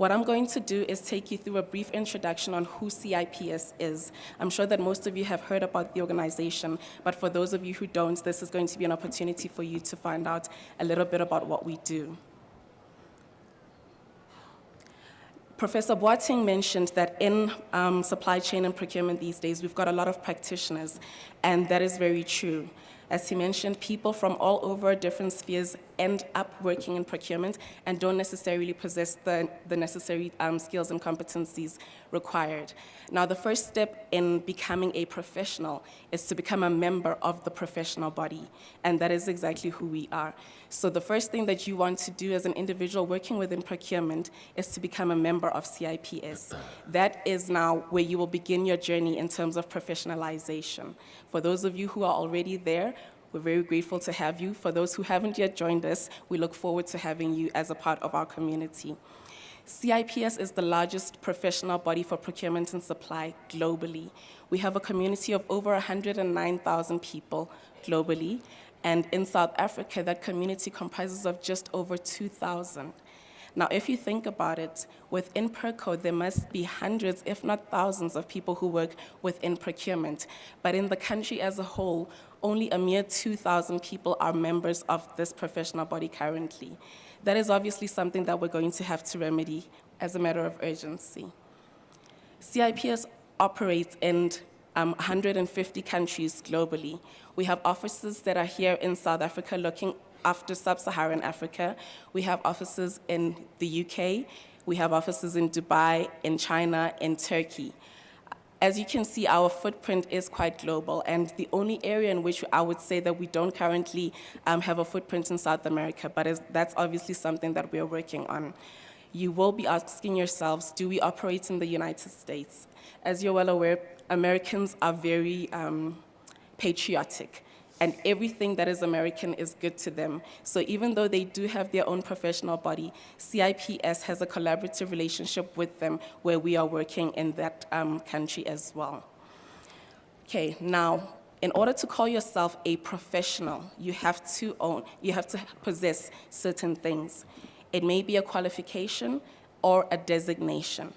What I'm going to do is take you through a brief introduction on who CIPS is. I'm sure that most of you have heard about the organization, but for those of you who don't, this is going to be an opportunity for you to find out a little bit about what we do. Professor Boateng mentioned that in supply chain and procurement these days, we've got a lot of practitioners, and that is very true. As he mentioned, people from all over different spheres end up working in procurement and don't necessarily possess the necessary skills and competencies required. Now, the first step in becoming a professional is to become a member of the professional body, and that is exactly who we are. So the first thing that you want to do as an individual working within procurement is to become a member of CIPS. That is now where you will begin your journey in terms of professionalization. For those of you who are already there, we're very grateful to have you. For those who haven't yet joined us, we look forward to having you as a part of our community. CIPS is the largest professional body for procurement and supply globally. We have a community of over 109,000 people globally, and in South Africa, that community comprises of just over 2,000. Now, if you think about it, within PRCO, there must be hundreds, if not thousands, of people who work within procurement. But in the country as a whole, only a mere 2,000 people are members of this professional body currently. That is obviously something that we're going to have to remedy as a matter of urgency. CIPS operates in 150 countries globally. We have offices that are here in South Africa looking after sub-Saharan Africa. We have offices in the UK. We have offices in Dubai, in China, in Turkey. As you can see, our footprint is quite global, and the only area in which I would say that we don't currently have a footprint in South America, but that's obviously something that we are working on. You will be asking yourselves, do we operate in the United States? As you're well aware, Americans are very patriotic, and everything that is American is good to them. So even though they do have their own professional body, CIPS has a collaborative relationship with them where we are working in that country as well. Okay, now, in order to call yourself a professional, you have to possess certain things. It may be a qualification or a designation.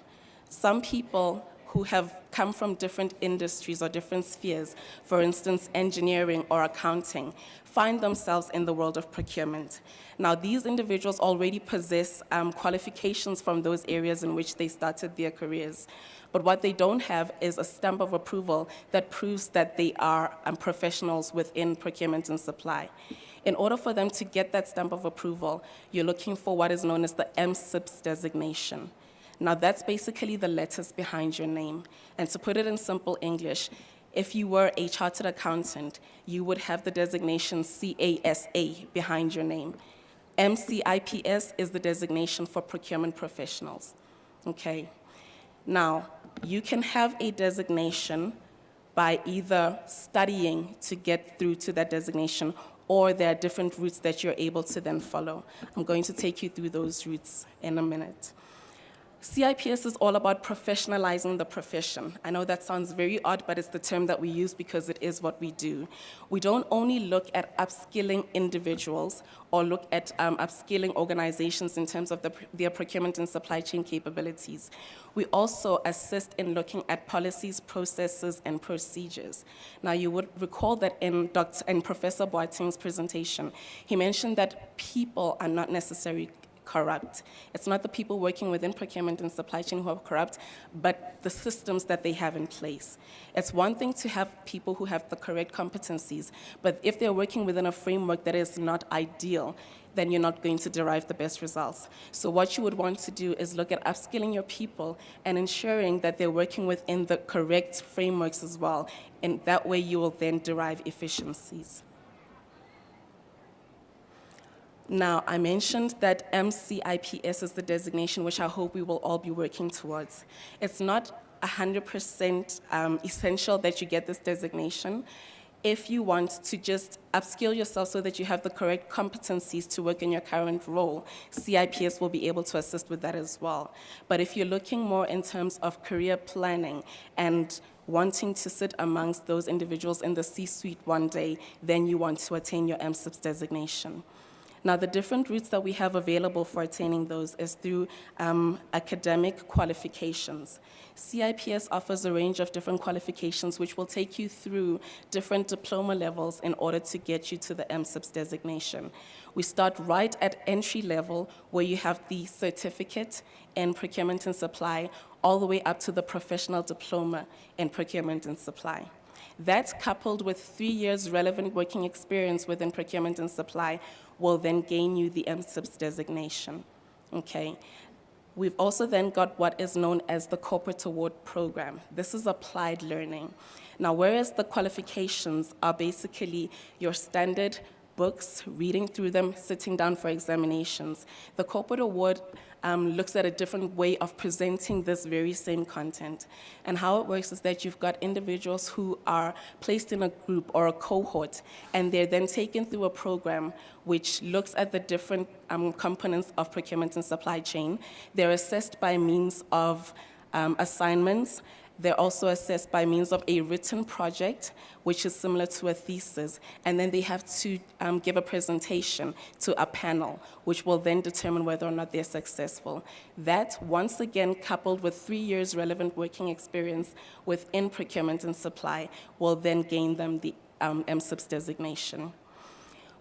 Some people who have come from different industries or different spheres, for instance, engineering or accounting, find themselves in the world of procurement. Now, these individuals already possess qualifications from those areas in which they started their careers. But what they don't have is a stamp of approval that proves that they are professionals within procurement and supply. In order for them to get that stamp of approval, you're looking for what is known as the MSIPS designation. Now, that's basically the letters behind your name. And to put it in simple English, if you were a chartered accountant, you would have the designation CASA behind your name. MCIPS is the designation for procurement professionals, okay? Now, you can have a designation by either studying to get through to that designation, or there are different routes that you're able to then follow. I'm going to take you through those routes in a minute. CIPS is all about professionalizing the profession. I know that sounds very odd, but it's the term that we use because it is what we do. We don't only look at upskilling individuals or look at upskilling organizations in terms of their procurement and supply chain capabilities. We also assist in looking at policies, processes, and procedures. Now, you would recall that in Professor Boateng's presentation, he mentioned that people are not necessarily corrupt. It's not the people working within procurement and supply chain who are corrupt, but the systems that they have in place. It's one thing to have people who have the correct competencies, but if they're working within a framework that is not ideal, then you're not going to derive the best results. So what you would want to do is look at upskilling your people and ensuring that they're working within the correct frameworks as well, and that way you will then derive efficiencies. Now, I mentioned that MCIPS is the designation which I hope we will all be working towards. It's not 100% essential that you get this designation. If you want to just upskill yourself so that you have the correct competencies to work in your current role, CIPS will be able to assist with that as well. But if you're looking more in terms of career planning and wanting to sit amongst those individuals in the C-suite one day, then you want to attain your MSIPS designation. Now, the different routes that we have available for attaining those is through academic qualifications. CIPS offers a range of different qualifications which will take you through different diploma levels in order to get you to the MSIPS designation. We start right at entry level, where you have the certificate in procurement and supply, all the way up to the professional diploma in procurement and supply. That, coupled with 3 years relevant working experience within procurement and supply, will then gain you the MSIPS designation, okay? We've also then got what is known as the Corporate Award Program. This is applied learning. Now, whereas the qualifications are basically your standard books, reading through them, sitting down for examinations, the Corporate Award looks at a different way of presenting this very same content. And how it works is that you've got individuals who are placed in a group or a cohort, and they're then taken through a program which looks at the different components of procurement and supply chain. They're assessed by means of assignments. They're also assessed by means of a written project, which is similar to a thesis, and then they have to give a presentation to a panel, which will then determine whether or not they're successful. That, once again, coupled with 3 years relevant working experience within procurement and supply, will then gain them the MSIPS designation.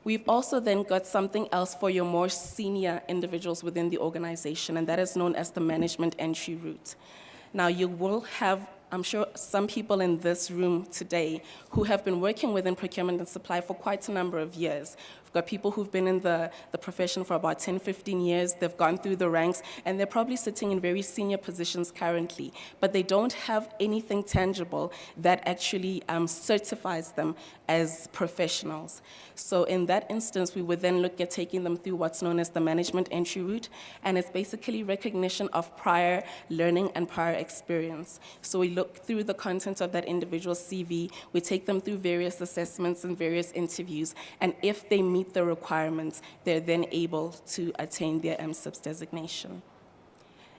We've also then got something else for your more senior individuals within the organization, and that is known as the management entry route. Now, you will have, I'm sure, some people in this room today who have been working within procurement and supply for quite a number of years. We've got people who've been in the profession for about 10, 15 years. They've gone through the ranks, and they're probably sitting in very senior positions currently, but they don't have anything tangible that actually certifies them as professionals. So in that instance, we would then look at taking them through what's known as the management entry route, and it's basically recognition of prior learning and prior experience. So we look through the content of that individual's CV, we take them through various assessments and various interviews, and if they meet the requirements, they're then able to attain their MSIPS designation.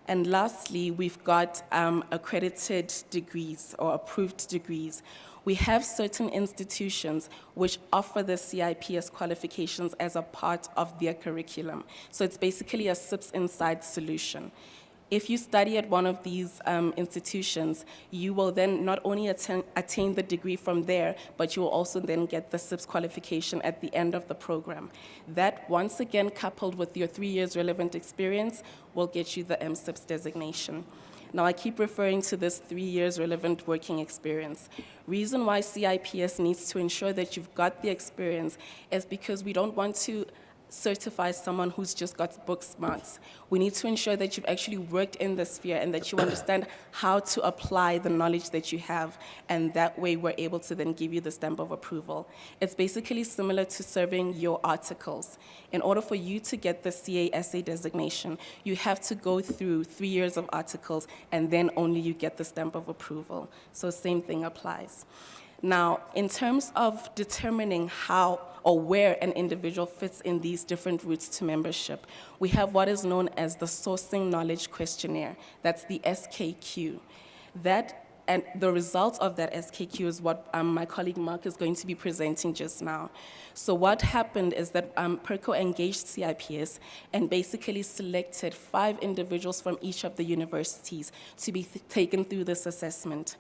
And lastly, we've got accredited degrees or approved degrees. We have certain institutions which offer the CIPS qualifications as a part of their curriculum. So it's basically a SIPS Inside solution. If you study at one of these institutions, you will then not only attain the degree from there, but you will also then get the SIPS qualification at the end of the program. That, once again, coupled with your 3 years relevant experience, will get you the MSIPS designation. Now, I keep referring to this 3 years relevant working experience. Reason why CIPS needs to ensure that you've got the experience is because we don't want to certify someone who's just got book smarts. We need to ensure that you've actually worked in the sphere and that you understand how to apply the knowledge that you have, and that way we're able to then give you the stamp of approval. It's basically similar to serving your articles. In order for you to get the CASA designation, you have to go through 3 years of articles, and then only you get the stamp of approval. So same thing applies. Now, in terms of determining how or where an individual fits in these different routes to membership, we have what is known as the Sourcing Knowledge Questionnaire. That's the SKQ. That, and the results of that SKQ is what my colleague Mark is going to be presenting just now. So what happened is that PERCO engaged CIPS and basically selected 5 individuals from each of the universities to be taken through this assessment.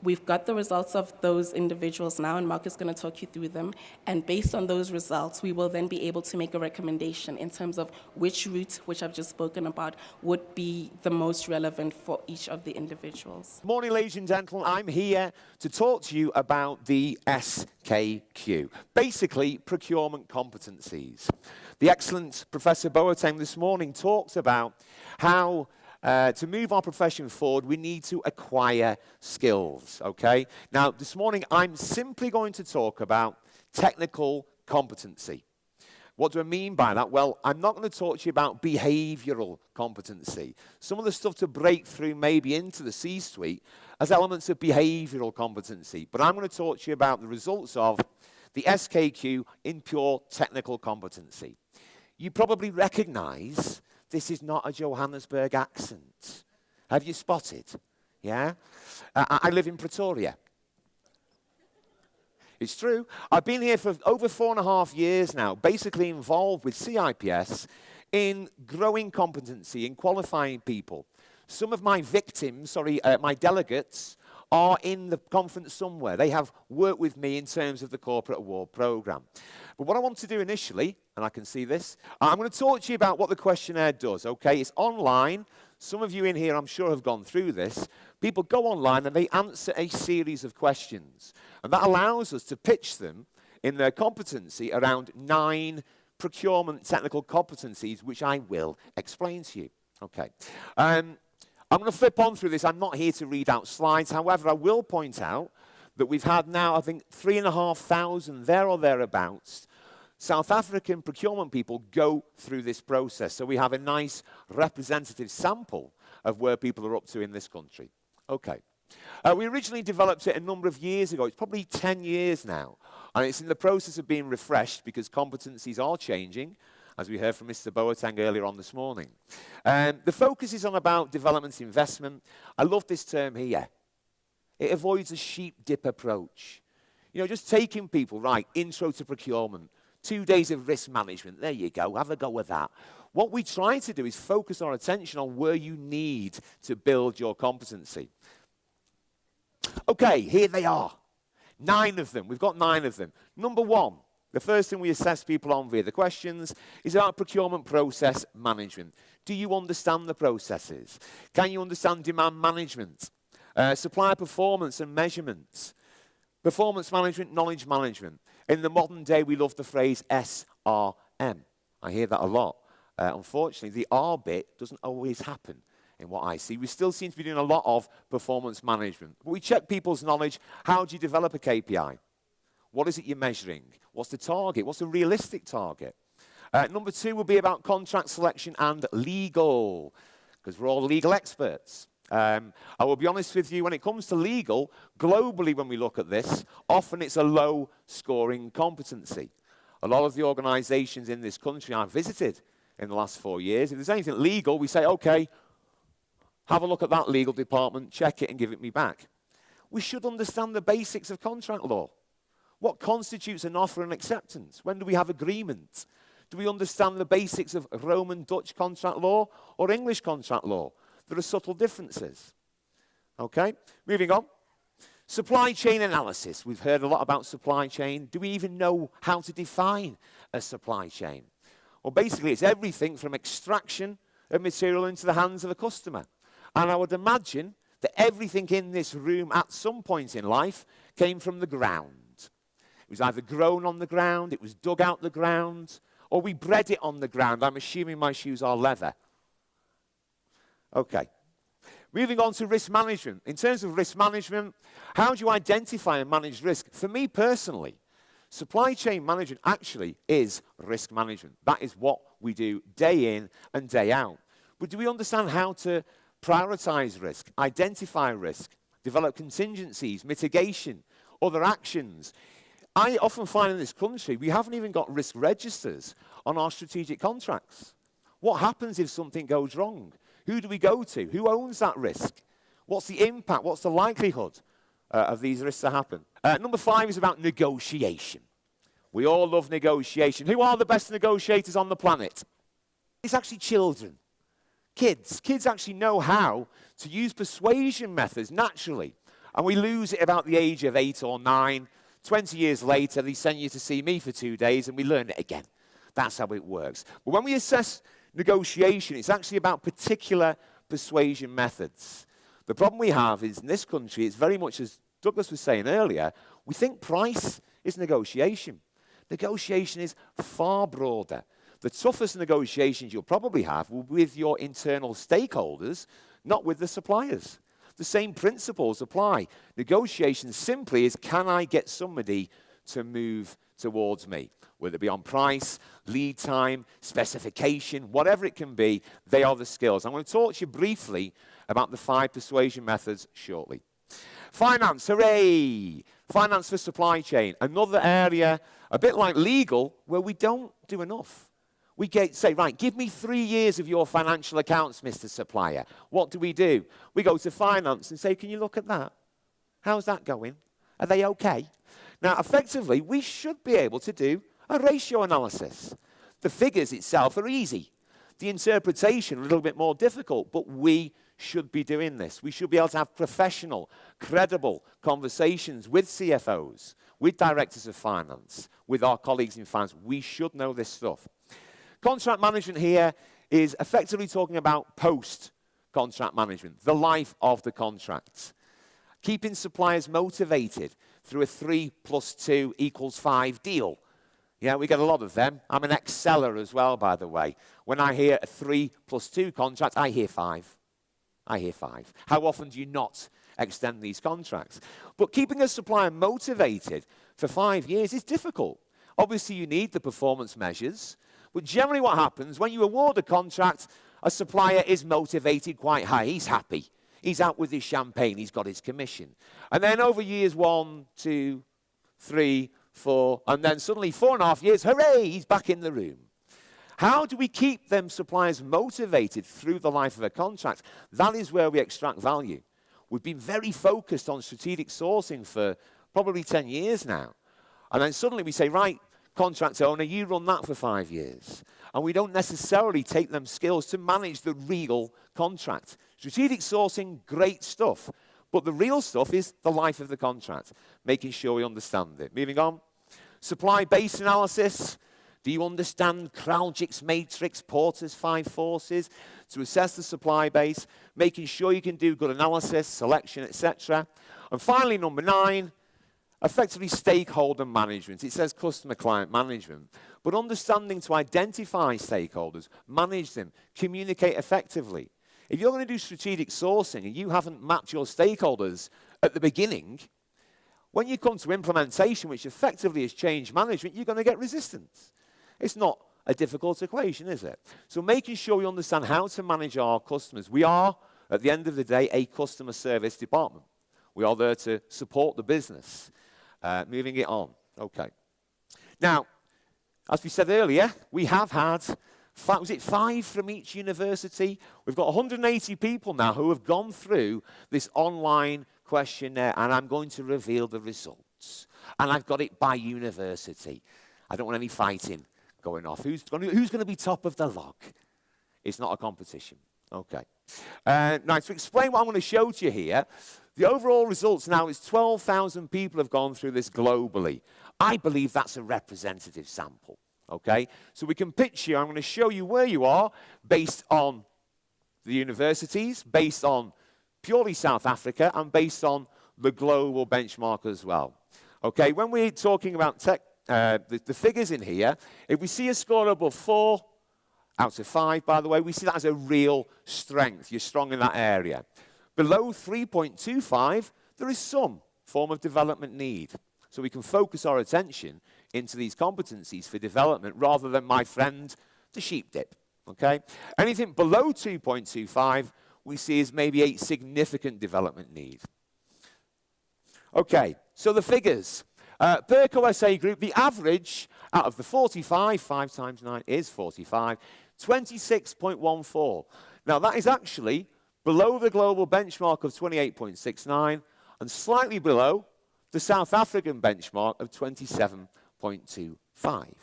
We've got the results of those individuals now, and Mark is going to talk you through them. And based on those results, we will then be able to make a recommendation in terms of which route, which I've just spoken about, would be the most relevant for each of the individuals. Morning, ladies and gentlemen. I'm here to talk to you about the SKQ, basically procurement competencies. The excellent Professor Boateng this morning talked about how to move our profession forward, we need to acquire skills, okay? Now, this morning, I'm simply going to talk about technical competency. What do I mean by that? Well, I'm not going to talk to you about behavioral competency. Some of the stuff to break through maybe into the C-suite as elements of behavioral competency. But I'm going to talk to you about the results of the SKQ in pure technical competency. You probably recognize this is not a Johannesburg accent. Have you spotted? Yeah? I live in Pretoria. It's true. I've been here for over 4.5 years now, basically involved with CIPS in growing competency, in qualifying people. Some of my victims, my delegates, are in the conference somewhere. They have worked with me in terms of the Corporate Award Programme. But what I want to do initially, and I can see this, I'm going to talk to you about what the questionnaire does, okay? It's online. Some of you in here, I'm sure, have gone through this. People go online and they answer a series of questions. And that allows us to pitch them in their competency around 9 procurement technical competencies, which I will explain to you. Okay. I'm going to flip on through this. I'm not here to read out slides. However, I will point out that we've had now, I think, 3,500, there or thereabouts, South African procurement people go through this process. So we have a nice representative sample of where people are up to in this country. Okay. We originally developed it a number of years ago. It's probably 10 years now. And it's in the process of being refreshed because competencies are changing, as we heard from Mr. Boateng earlier on this morning. The focus is on about development investment. I love this term here. It avoids a sheep dip approach. You know, just taking people, right, intro to procurement, 2 days of risk management, there you go, have a go with that. What we try to do is focus our attention on where you need to build your competency. Okay, here they are. 9 of them. We've got 9 of them. Number 1. The first thing we assess people on via the questions is about procurement process management. Do you understand the processes? Can you understand demand management? Supplier performance and measurements? Performance management, knowledge management. In the modern day, we love the phrase SRM. I hear that a lot. Unfortunately, the R bit doesn't always happen in what I see. We still seem to be doing a lot of performance management. But we check people's knowledge. How do you develop a KPI? What is it you're measuring? What's the target? What's a realistic target? Number 2 will be about contract selection and legal, because we're all legal experts. I will be honest with you, when it comes to legal, globally when we look at this, often it's a low-scoring competency. A lot of the organizations in this country I've visited in the last 4 years, if there's anything legal, we say, okay, have a look at that legal department, check it and give it me back. We should understand the basics of contract law. What constitutes an offer and acceptance? When do we have agreement? Do we understand the basics of Roman Dutch contract law or English contract law? There are subtle differences. Okay, moving on. Supply chain analysis. We've heard a lot about supply chain. Do we even know how to define a supply chain? Well, basically, it's everything from extraction of material into the hands of a customer. And I would imagine that everything in this room at some point in life came from the ground. It was either grown on the ground, it was dug out the ground, or we bred it on the ground. I'm assuming my shoes are leather. Okay. Moving on to risk management. In terms of risk management, how do you identify and manage risk? For me personally, supply chain management actually is risk management. That is what we do day in and day out. But do we understand how to prioritize risk, identify risk, develop contingencies, mitigation, other actions? I often find in this country, we haven't even got risk registers on our strategic contracts. What happens if something goes wrong? Who do we go to? Who owns that risk? What's the impact? What's the likelihood of these risks to happen? Number 5 is about negotiation. We all love negotiation. Who are the best negotiators on the planet? It's actually children. Kids. Kids actually know how to use persuasion methods naturally. And we lose it about the age of 8 or 9. 20 years later, they send you to see me for 2 days and we learn it again. That's how it works. But when we assess negotiation, it's actually about particular persuasion methods. The problem we have is in this country, it's very much as Douglas was saying earlier, we think price is negotiation. Negotiation is far broader. The toughest negotiations you'll probably have will be with your internal stakeholders, not with the suppliers. The same principles apply. Negotiation simply is, can I get somebody to move towards me? Whether it be on price, lead time, specification, whatever it can be, they are the skills. I'm going to talk to you briefly about the 5 persuasion methods shortly. Finance, hooray! Finance for supply chain. Another area, a bit like legal, where we don't do enough. We say, right, give me 3 years of your financial accounts, Mr. Supplier. What do? We go to finance and say, can you look at that? How's that going? Are they okay? Now, effectively, we should be able to do a ratio analysis. The figures itself are easy. The interpretation a little bit more difficult, but we should be doing this. We should be able to have professional, credible conversations with CFOs, with directors of finance, with our colleagues in finance. We should know this stuff. Contract management here is effectively talking about post-contract management, the life of the contract. Keeping suppliers motivated through a 3 + 2 = 5 deal. Yeah, we get a lot of them. I'm an ex-seller as well, by the way. When I hear a 3 + 2 contract, I hear 5. I hear 5. How often do you not extend these contracts? But keeping a supplier motivated for 5 years is difficult. Obviously, you need the performance measures, but generally what happens, when you award a contract, a supplier is motivated quite high. He's happy. He's out with his champagne. He's got his commission. And then over years 1, 2, 3, 4, and then suddenly 4.5 years, hooray, he's back in the room. How do we keep them suppliers motivated through the life of a contract? That is where we extract value. We've been very focused on strategic sourcing for probably 10 years now. And then suddenly we say, right, contract owner, you run that for 5 years. And we don't necessarily take them skills to manage the real contract. Strategic sourcing, great stuff. But the real stuff is the life of the contract, making sure we understand it. Moving on. Supply base analysis. Do you understand Kraljick's matrix, Porter's 5 forces to assess the supply base, making sure you can do good analysis, selection, etc. And finally, number 9, effectively stakeholder management. It says customer client management, but understanding to identify stakeholders, manage them, communicate effectively. If you're going to do strategic sourcing and you haven't mapped your stakeholders at the beginning, when you come to implementation, which effectively is change management, you're going to get resistance. It's not a difficult equation, is it? So making sure we understand how to manage our customers. We are, at the end of the day, a customer service department. We are there to support the business. Moving it on. Okay. Now, as we said earlier, we have had, was it 5 from each university? We've got 180 people now who have gone through this online questionnaire, and I'm going to reveal the results. And I've got it by university. I don't want any fighting going off. Who's going to be top of the log? It's not a competition. Okay. Now, to explain what I'm going to show to you here, the overall results now is 12,000 people have gone through this globally. I believe that's a representative sample. Okay? So we can picture, I'm going to show you where you are based on the universities, based on purely South Africa, and based on the global benchmark as well. Okay, when we're talking about the figures in here, if we see a score above 4 out of 5, by the way, we see that as a real strength. You're strong in that area. Below 3.25, there is some form of development need. So we can focus our attention into these competencies for development rather than, my friend, the sheep dip. Okay? Anything below 2.25, we see as maybe a significant development need. Okay, so the figures. Birrell SA Group, the average out of the 45, 5 times 9 is 45, 26.14. Now that is actually below the global benchmark of 28.69 and slightly below the South African benchmark of 27.25.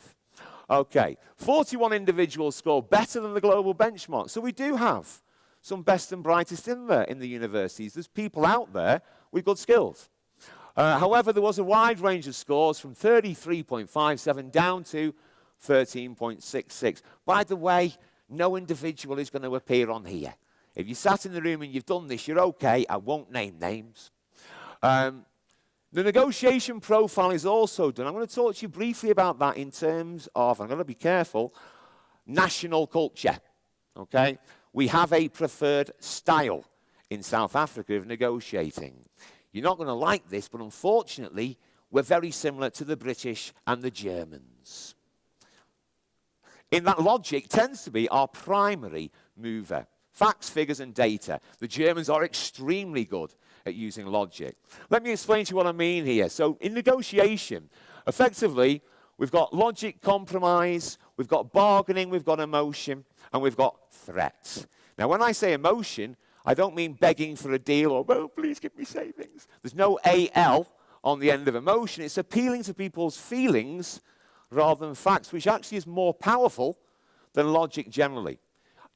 Okay, 41 individuals score better than the global benchmark. So we do have some best and brightest in there in the universities. There's people out there with good skills. However, there was a wide range of scores from 33.57 down to 13.66. By the way, no individual is going to appear on here. If you sat in the room and you've done this, you're okay. I won't name names. The negotiation profile is also done. I'm going to talk to you briefly about that in terms of, I'm going to be careful, national culture. Okay? We have a preferred style in South Africa of negotiating. You're not going to like this, but unfortunately, we're very similar to the British and the Germans. In that logic tends to be our primary mover. Facts, figures, and data. The Germans are extremely good at using logic. Let me explain to you what I mean here. So in negotiation, effectively, we've got logic, compromise, we've got bargaining, we've got emotion, and we've got threats. Now, when I say emotion, I don't mean begging for a deal or, oh, please give me savings. There's no AL on the end of emotion. It's appealing to people's feelings rather than facts, which actually is more powerful than logic generally.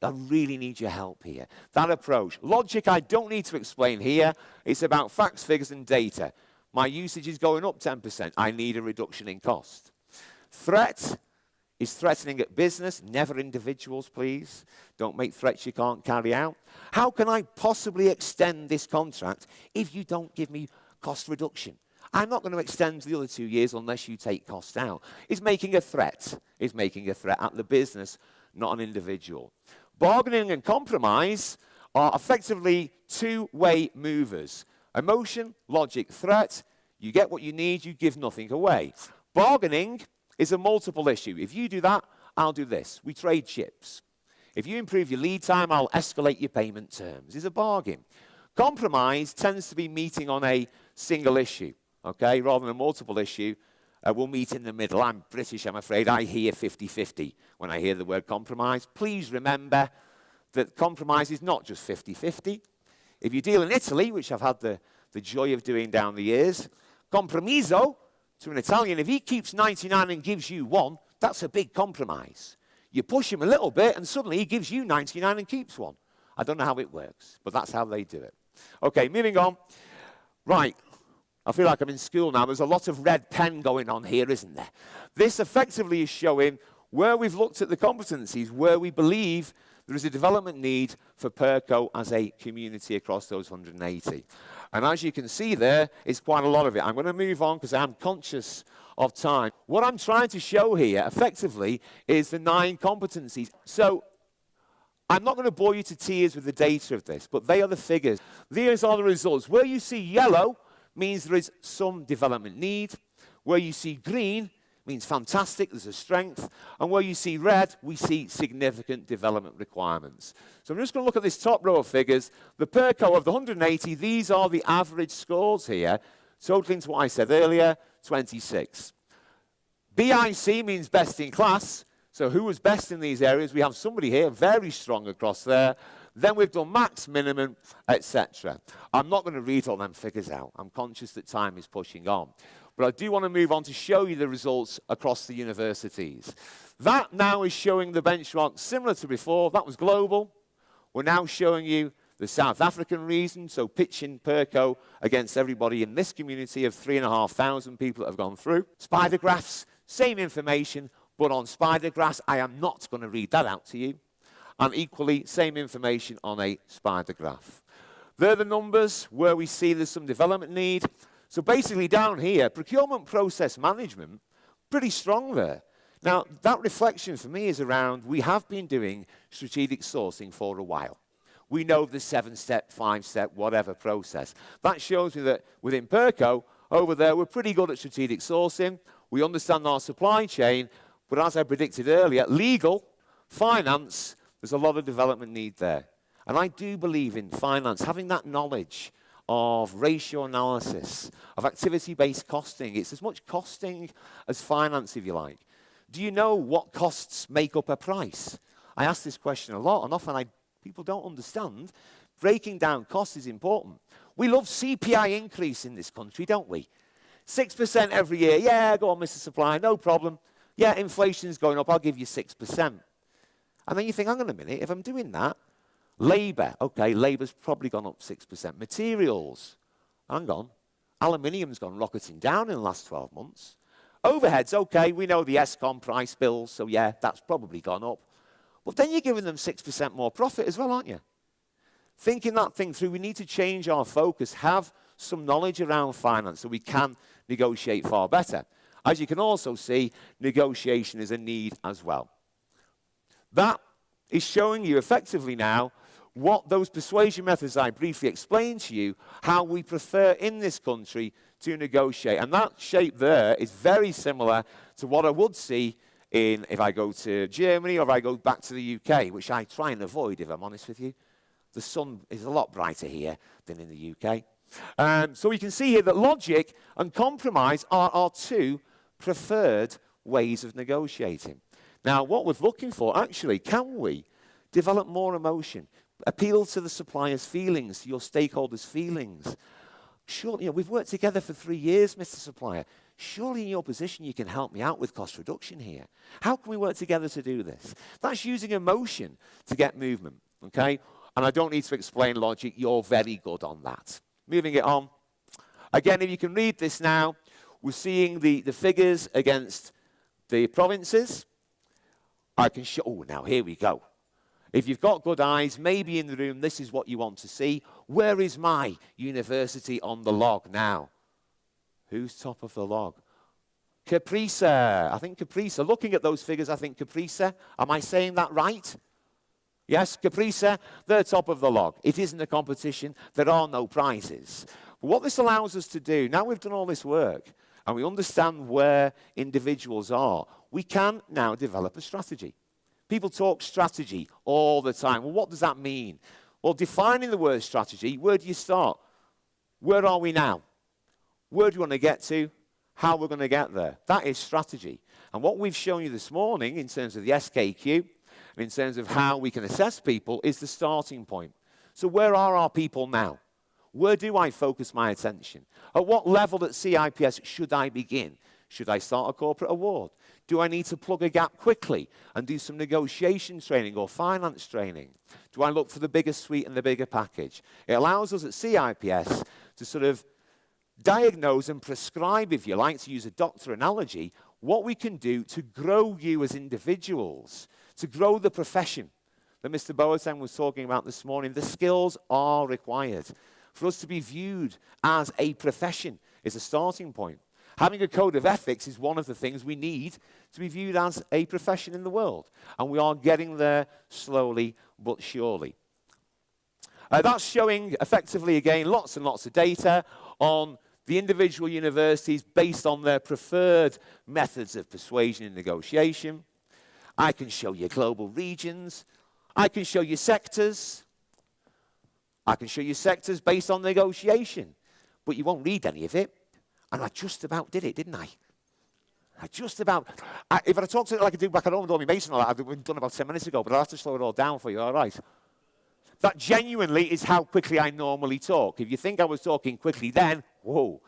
I really need your help here. That approach. Logic, I don't need to explain here. It's about facts, figures, and data. My usage is going up 10%. I need a reduction in cost. Threat is threatening at business, never individuals, please. Don't make threats you can't carry out. How can I possibly extend this contract if you don't give me cost reduction? I'm not going to extend the other 2 years unless you take cost out. It's making a threat. It's making a threat at the business, not an individual. Bargaining and compromise are effectively two-way movers. Emotion, logic, threat. You get what you need, you give nothing away. Bargaining is a multiple issue. If you do that, I'll do this. We trade chips. If you improve your lead time, I'll escalate your payment terms. It's a bargain. Compromise tends to be meeting on a single issue, okay, rather than a multiple issue. We'll meet in the middle. I'm British, I'm afraid. I hear 50-50 when I hear the word compromise. Please remember that compromise is not just 50-50. If you deal in Italy, which I've had the joy of doing down the years, compromiso, to an Italian, if he keeps 99 and gives you 1, that's a big compromise. You push him a little bit, and suddenly he gives you 99 and keeps 1. I don't know how it works, but that's how they do it. Okay, moving on. Right. I feel like I'm in school now. There's a lot of red pen going on here, isn't there? This effectively is showing where we've looked at the competencies, where we believe there is a development need for Perco as a community across those 180. And as you can see there, it's quite a lot of it. I'm going to move on because I'm conscious of time. What I'm trying to show here, effectively, is the 9 competencies. So I'm not going to bore you to tears with the data of this, but they are the figures. These are the results. Where you see yellow means there is some development need. Where you see green means fantastic, there's a strength. And where you see red, we see significant development requirements. So I'm just going to look at this top row of figures. The Perco of the 180, these are the average scores here, totaling to what I said earlier, 26. BIC means best in class. So who was best in these areas? We have somebody here, very strong across there. Then we've done max, minimum, etc. I'm not going to read all them figures out. I'm conscious that time is pushing on. But I do want to move on to show you the results across the universities. That now is showing the benchmark similar to before. That was global. We're now showing you the South African region, so pitching Perco against everybody in this community of 3,500 people that have gone through. Spider graphs, same information, but on spider graphs, I am not going to read that out to you. And equally, same information on a spider graph. They're the numbers where we see there's some development need. So basically down here, procurement process management, pretty strong there. Now, that reflection for me is around, we have been doing strategic sourcing for a while. We know the 7-step, 5-step, whatever process. That shows me that within Perco, over there, we're pretty good at strategic sourcing. We understand our supply chain, but as I predicted earlier, legal, finance, there's a lot of development need there. And I do believe in finance, having that knowledge of ratio analysis, of activity-based costing. It's as much costing as finance, if you like. Do you know what costs make up a price? I ask this question a lot, and often people don't understand. Breaking down costs is important. We love CPI increase in this country, don't we? 6% every year. Yeah, go on, Mr. Supplier, no problem. Yeah, inflation's going up, I'll give you 6%. And then you think, hang on a minute, if I'm doing that, labour, okay, labour's probably gone up 6%. Materials, hang on, aluminium's gone rocketing down in the last 12 months. Overheads, okay, we know the Escom price bills, so yeah, that's probably gone up. But then you're giving them 6% more profit as well, aren't you? Thinking that thing through, we need to change our focus, have some knowledge around finance so we can negotiate far better. As you can also see, negotiation is a need as well. That is showing you effectively now what those persuasion methods I briefly explained to you, how we prefer in this country to negotiate. And that shape there is very similar to what I would see if I go to Germany or if I go back to the UK, which I try and avoid, if I'm honest with you. The sun is a lot brighter here than in the UK. So we can see here that logic and compromise are our two preferred ways of negotiating. Now, what we're looking for, actually, can we develop more emotion, appeal to the supplier's feelings, to your stakeholders' feelings? Surely, we've worked together for 3 years, Mr. Supplier. Surely in your position you can help me out with cost reduction here. How can we work together to do this? That's using emotion to get movement, okay? And I don't need to explain logic. You're very good on that. Moving it on. Again, if you can read this now, we're seeing the figures against the provinces. I can show, oh, now here we go. If you've got good eyes, maybe in the room, this is what you want to see. Where is my university on the log now? Who's top of the log? Caprisa. I think Caprisa. Looking at those figures, I think Caprisa. Am I saying that right? Yes, Caprisa, they're top of the log. It isn't a competition. There are no prizes. But what this allows us to do, now we've done all this work, and we understand where individuals are, we can now develop a strategy. People talk strategy all the time. Well, what does that mean? Well, defining the word strategy, where do you start? Where are we now? Where do you want to get to? How we're going to get there? That is strategy. And what we've shown you this morning in terms of the SKQ, and in terms of how we can assess people, is the starting point. So where are our people now? Where do I focus my attention? At what level at CIPS should I begin? Should I start a corporate award? Do I need to plug a gap quickly and do some negotiation training or finance training? Do I look for the bigger suite and the bigger package? It allows us at CIPS to sort of diagnose and prescribe, if you like, to use a doctor analogy, what we can do to grow you as individuals, to grow the profession that Mr. Boateng was talking about this morning. The skills are required. For us to be viewed as a profession is a starting point. Having a code of ethics is one of the things we need to be viewed as a profession in the world. And we are getting there slowly but surely. That's showing effectively, again, lots and lots of data on the individual universities based on their preferred methods of persuasion and negotiation. I can show you global regions. I can show you sectors. I can show you sectors based on negotiation. But you won't read any of it. And I just about did it, didn't I? I just about. If I talked to it like I do back at home with Ormy Mason, I'd have done about 10 minutes ago, but I'll have to slow it all down for you, all right? That genuinely is how quickly I normally talk. If you think I was talking quickly then, whoa,